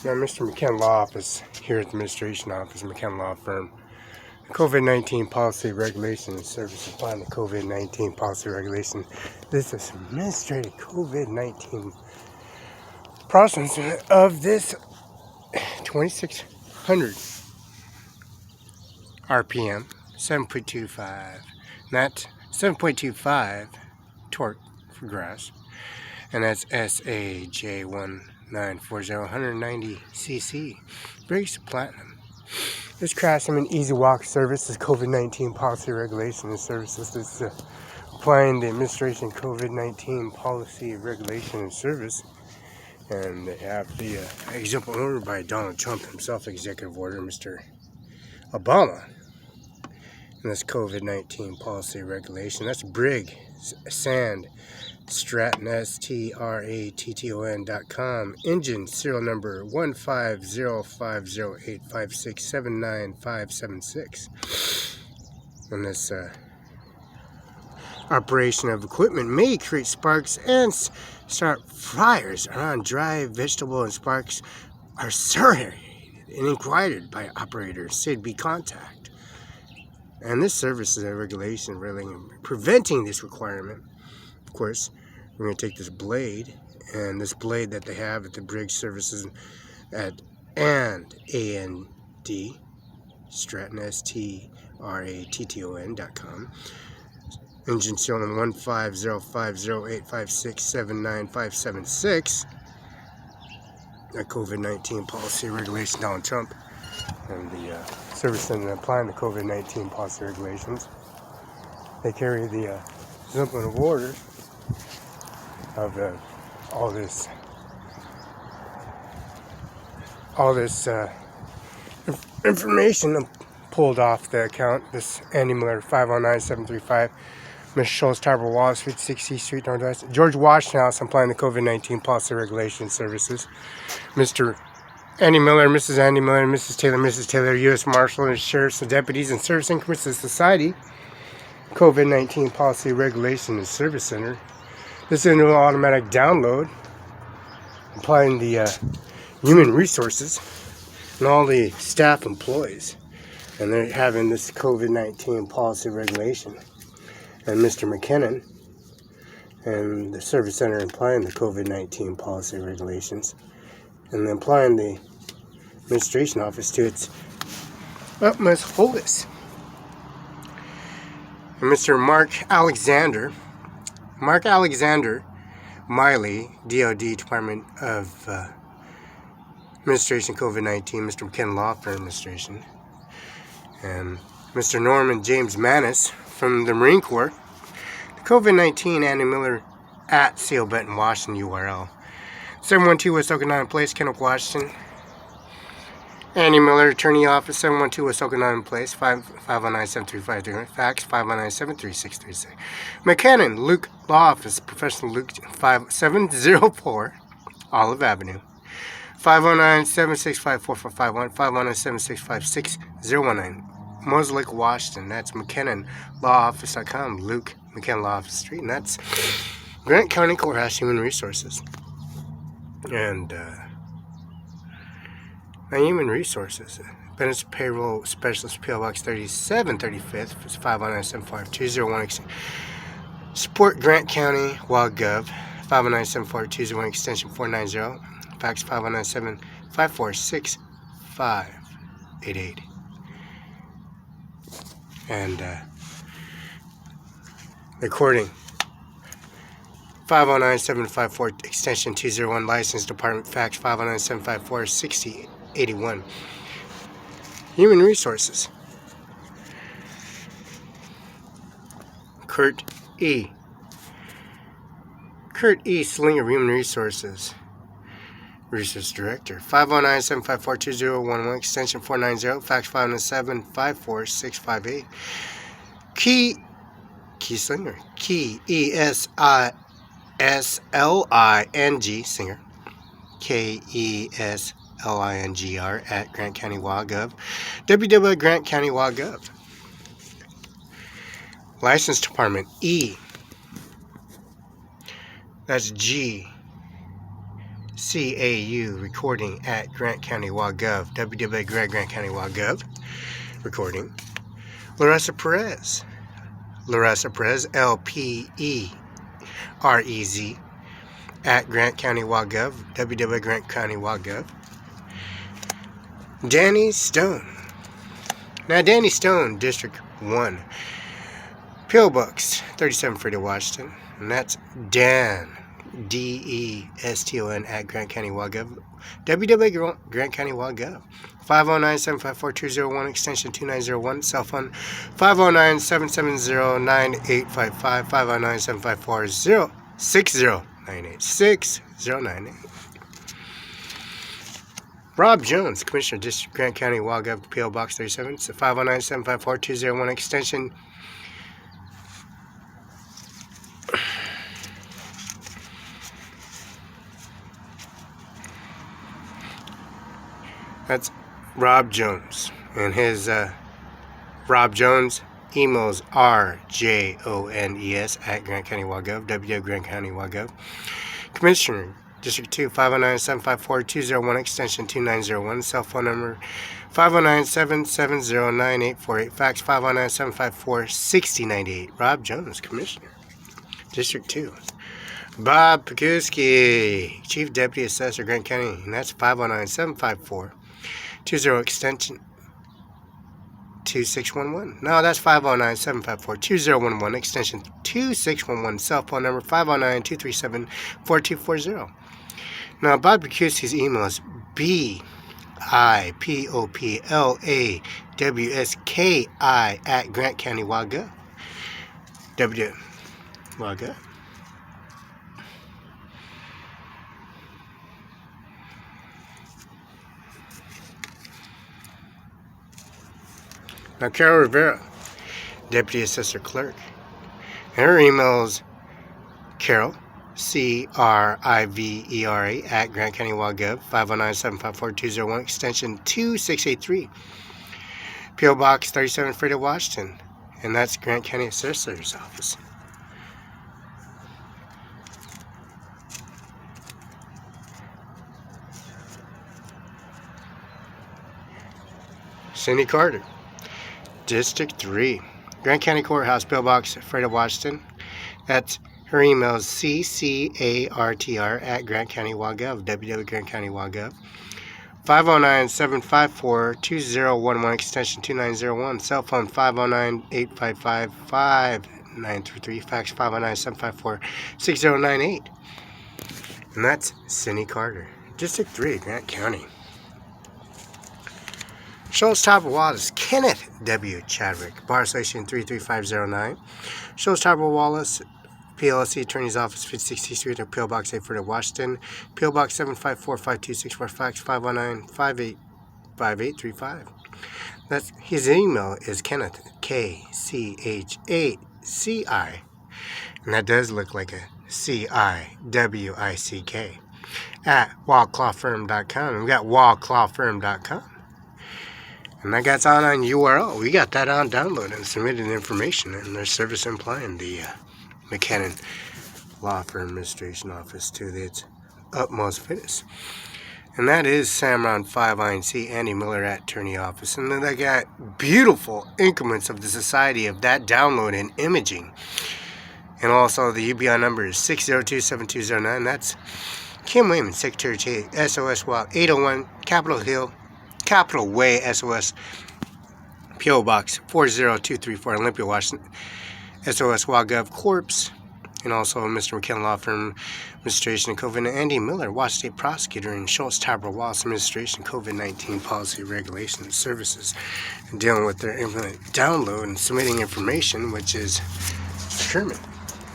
Now, Mr. McKen Law Office, here at the Administration Office, McKen Law Firm. COVID-19 Policy Regulation and Service applying the COVID-19 Policy Regulation. This is administrative COVID-19 process of this 2600 RPM, 7.25. That's 7.25 torque for grass. And that's SAJ1940, 190 cc. Brakes platinum. This crash and easy walk service is COVID-19 policy regulation and services. This is applying the administration COVID-19 policy regulation and service. And they have the example order by Donald Trump himself, executive order, Mr. Obama. And this COVID-19 policy regulation. That's Brig Sand Stratton, STRATTON.com. Engine serial number 1505085679576. And this operation of equipment may create sparks and start fires around dry vegetable, and sparks are surveyed and inquired by operators said be contact. And this service is a regulation really preventing this requirement. Of course, we're going to take this blade, and this blade that they have at the Briggs services at AND Stratton, STRATTON.com. Engine serial number 1505085679576. A COVID-19 policy regulation, Donald Trump, and the service center applying the COVID-19 policy regulations. They carry the exemplar of order of all this information pulled off the account. This Andy Miller, 509-735 Miss Schultz Tower, Wall Street, 60th Street Northwest. George Washington House, applying the COVID-19 policy regulation services. Mr. Andy Miller, Mrs. Andy Miller, Mrs. Taylor, U.S. Marshal and Sheriffs and Deputies and Service Increments of Society. COVID-19 Policy Regulation and Service Center. This is an automatic download, applying the human resources and all the staff employees. And they're having this COVID-19 policy regulation. And Mr. McKinnon and the Service Center applying the COVID-19 policy regulations. And then applying the Administration Office to its utmost fullest. And Mr. Mark Alexander Miley, DOD, Department of Administration, COVID-19, Mr. McKen Law Firm Administration, and Mr. Norman James Manis from the Marine Corps. The COVID-19 Andy Miller at Seal Benton, Washington URL. 712 West Okanagan Place, Kennewick, Washington. Andy Miller, Attorney Office, 712 West Okanagan Place, 509-735-300, fax 509-73636. McKinnon, Luke Law Office, Professional Luke, 5704 Olive Avenue, 509-765-4451, 509-765-6019, Moses Lake, Washington. That's McKinnon Law Office.com, Luke McKinnon Law Office Street, and that's Grant County Courthouse Human Resources. And Human Resources, Benefits Payroll Specialist, PO Box 3735th, 509-75201. Support Grant County, WildGov, 509-74201, extension 490, fax 509-754-6588. And recording 509-754, extension 201, License Department, fax 509-754-6081. Human Resources. Kurt E. Slinger, Human Resources. Research Director. 509-754-2011, extension 490, fax 509-754-658. Key Slinger. Key, E-S-L-I-N-G, Singer. K-E-S-L-I-N-G-R at Grant County WildGov. www.grantcountywildgov. License Department, E. That's G. CAU recording at Grant County WaGov. www.grantcounty.gov recording. Larissa Perez. LPEREZ at Grant County WaGov. www.grantcounty.gov. Danny Stone. Now, Danny Stone, District 1. P.O. Box 3740 Washington. And that's Dan, DESTON at Grant County WaGov. www.grantcounty.gov. 509-754-201 extension 2901. Cell phone 509-770-9855. 509-754-6098. 6098. Rob Jones, Commissioner, District Grant County WaGov, P.O. Box 37. So 509-754-201 extension. That's Rob Jones, and his Rob Jones emails RJONES at Grant County WaGov, www.grantcounty.gov. Commissioner, District 2, 509-754-201 extension 2901. Cell phone number 509-770-9848. Fax 509-754-6098. Rob Jones, Commissioner, District 2. Bob Pekuski, Chief Deputy Assessor, Grant County, and that's 509-754-20 extension 2611. No, that's 509-754-2011 extension 2611. Cell phone number 509-237-4240. Now, Bob Pekuski's email is BIPOPLAWSKI at Grant County WaGov. WaGov. Now, Carol Rivera, Deputy Assessor Clerk. And her email is Carol, CRIVERA at Grant County WaGov, 509-754-201 extension 2683. P.O. Box 3740 Washington. And that's Grant County Assessor's Office. Cindy Carter, District 3. Grant County Courthouse, P.O. Box, Freda, Washington. That's her email is CCARTR at Grant County WaGov, www.grantcounty.gov. 509-754-2011 extension 2901. Cell phone 509-855-5933. Fax 509-754-6098. And that's Cindy Carter, District 3, Grant County. Shoals Tower Wallace, Kenneth W. Chadwick, Bar Association 33509. Shoals Tower Wallace, PLC Attorney's Office, 560th Street, P.O. Box 840, Washington. P.O. Box 754-5264, fax 509-585835. That's his email is Kenneth KCH8CI, and that does look like a CIWICK at wallclawfirm.com. And we got wallclawfirm.com. And that gets on URL. We got that on download and submitted information, and their service implying the McKinnon Law Firm Administration Office to its utmost fitness. And that is CIMARON5INC, Andy Miller at Attorney Office. And then they got beautiful increments of the Society of that download and imaging. And also the UBI number is 602-7209. That's Kim Wayman, Secretary of State, SOS WAP 801 Capitol Way, SOS, P.O. Box 40234, Olympia, Washington, SOS WaGov Corps, and also Mr. McKinnon Law Firm Administration COVID, Andy Miller, Washington State Prosecutor, and Schultz Tabor Wallace Administration COVID-19 Policy Regulation and Services, and dealing with their implement download and submitting information, which is determined.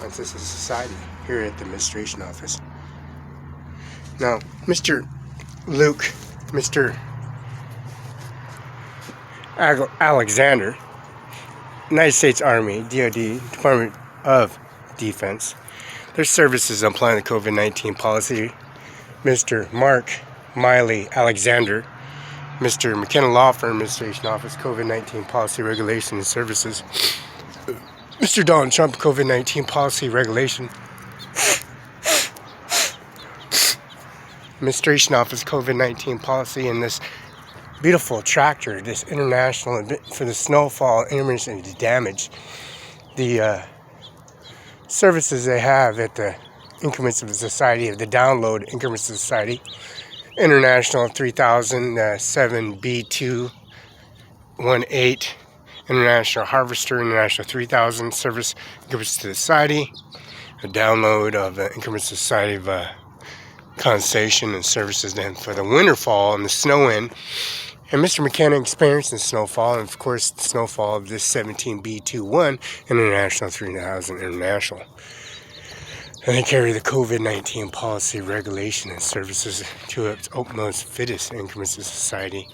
This is a society here at the Administration Office. Now, Mr. Luke, Mr. Alexander, United States Army, DoD, Department of Defense, their services applying the COVID-19 policy. Mr. Mark Miley Alexander, Mr. McKinnon Law Firm Administration Office, COVID-19 Policy Regulation and Services. Mr. Donald Trump, COVID-19 Policy Regulation. Administration Office COVID-19 policy and this beautiful tractor, this international event for the snowfall, intermittent damage. The services they have at the Increments of the Society, of the Download Increments of Society, International 3007 B218, International Harvester, International 3000 Service Increments to the Society, a download of the Increments to the Society of condensation and services then for the winter fall and the snow in. And Mr. McKenna experienced the snowfall, and of course the snowfall of this 17B21 International 3000 International. And they carry the COVID-19 policy, regulation, and services to its utmost fittest increments of society,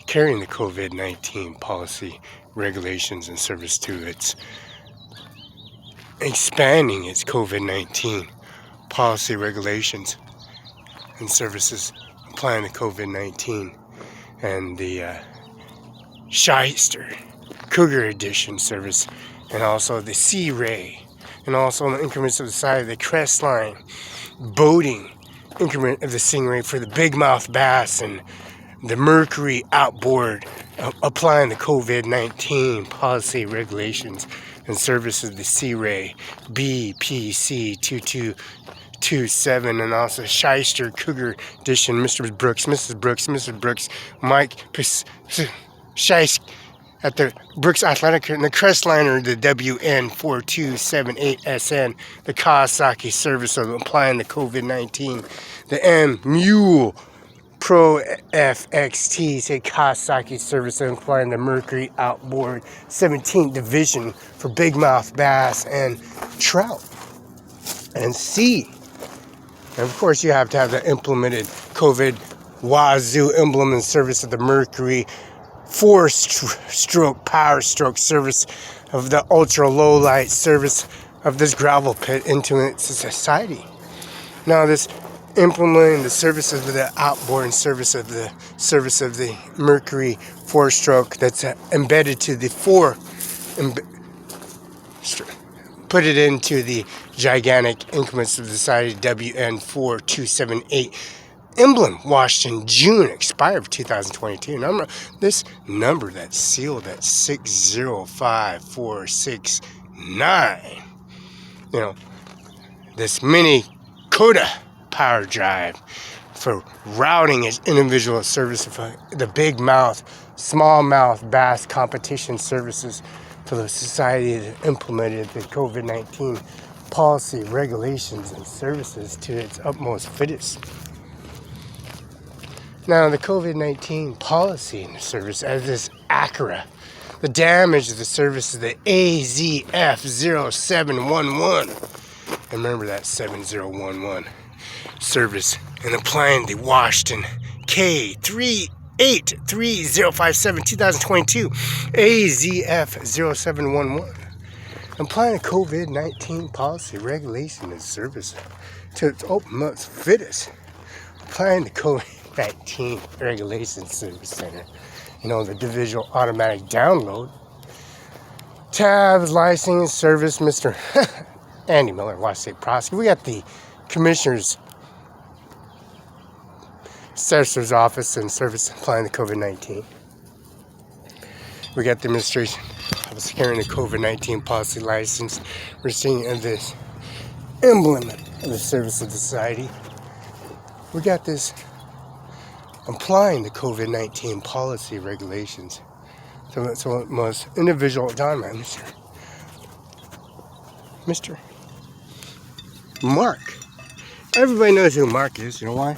carrying the COVID-19 policy, regulations, and service to its expanding its COVID-19 policy, regulations, and services, applying the COVID-19 and the Shyster Cougar Edition service, and also the Sea Ray, and also in the increments of the side of the crest line boating increment of the Stingray for the big mouth bass and the Mercury outboard, applying the COVID-19 policy, regulations, and services of the Sea Ray BPC 2227, and also Shyster Cougar Edition, Mr. Brooks, Mrs. Brooks, Mrs. Brooks, Mike Shyster at the Brooks Athletic, and the Crestliner, the WN4278SN, the Kawasaki service of applying the COVID-19, the M Mule Pro FXT, say Kawasaki service of applying the Mercury outboard 17th division for big mouth bass and trout and sea. And of course you have to have the implemented COVID Wazoo emblem and service of the Mercury 4-stroke power stroke service of the ultra low light service of this gravel pit into its society. Now this implementing the services of the outboard and service of the Mercury 4-stroke that's embedded to the put it into the gigantic increments of the society WN4278 emblem, washed in June, expired of 2022. This number that's sealed at 605469. You know, this mini Coda power drive for routing its individual service for the big mouth, small mouth bass competition services for the society that implemented the COVID-19 policy, regulations, and services to its utmost fittest. Now, the COVID-19 policy and service as this ANCRES, the damage of the service of the AZF0711, and remember that 7011 service, and applying the Washington K383057 2022 AZF0711, applying a COVID-19 policy, regulation, and service to its utmost fittest, applying the COVID-19 Regulation Service Center, you know, the divisional automatic download, tabs, license, service, Mr. Andy Miller, Washington State Prosecutor. We got the Commissioner's Assessor's Office and service applying the COVID-19. We got the Administration Office carrying the COVID-19 policy license, receipt of this emblem of the service of the society. We got this applying the COVID-19 policy regulations. So most individual document, Mr. Mark. Everybody knows who Mark is. You know why?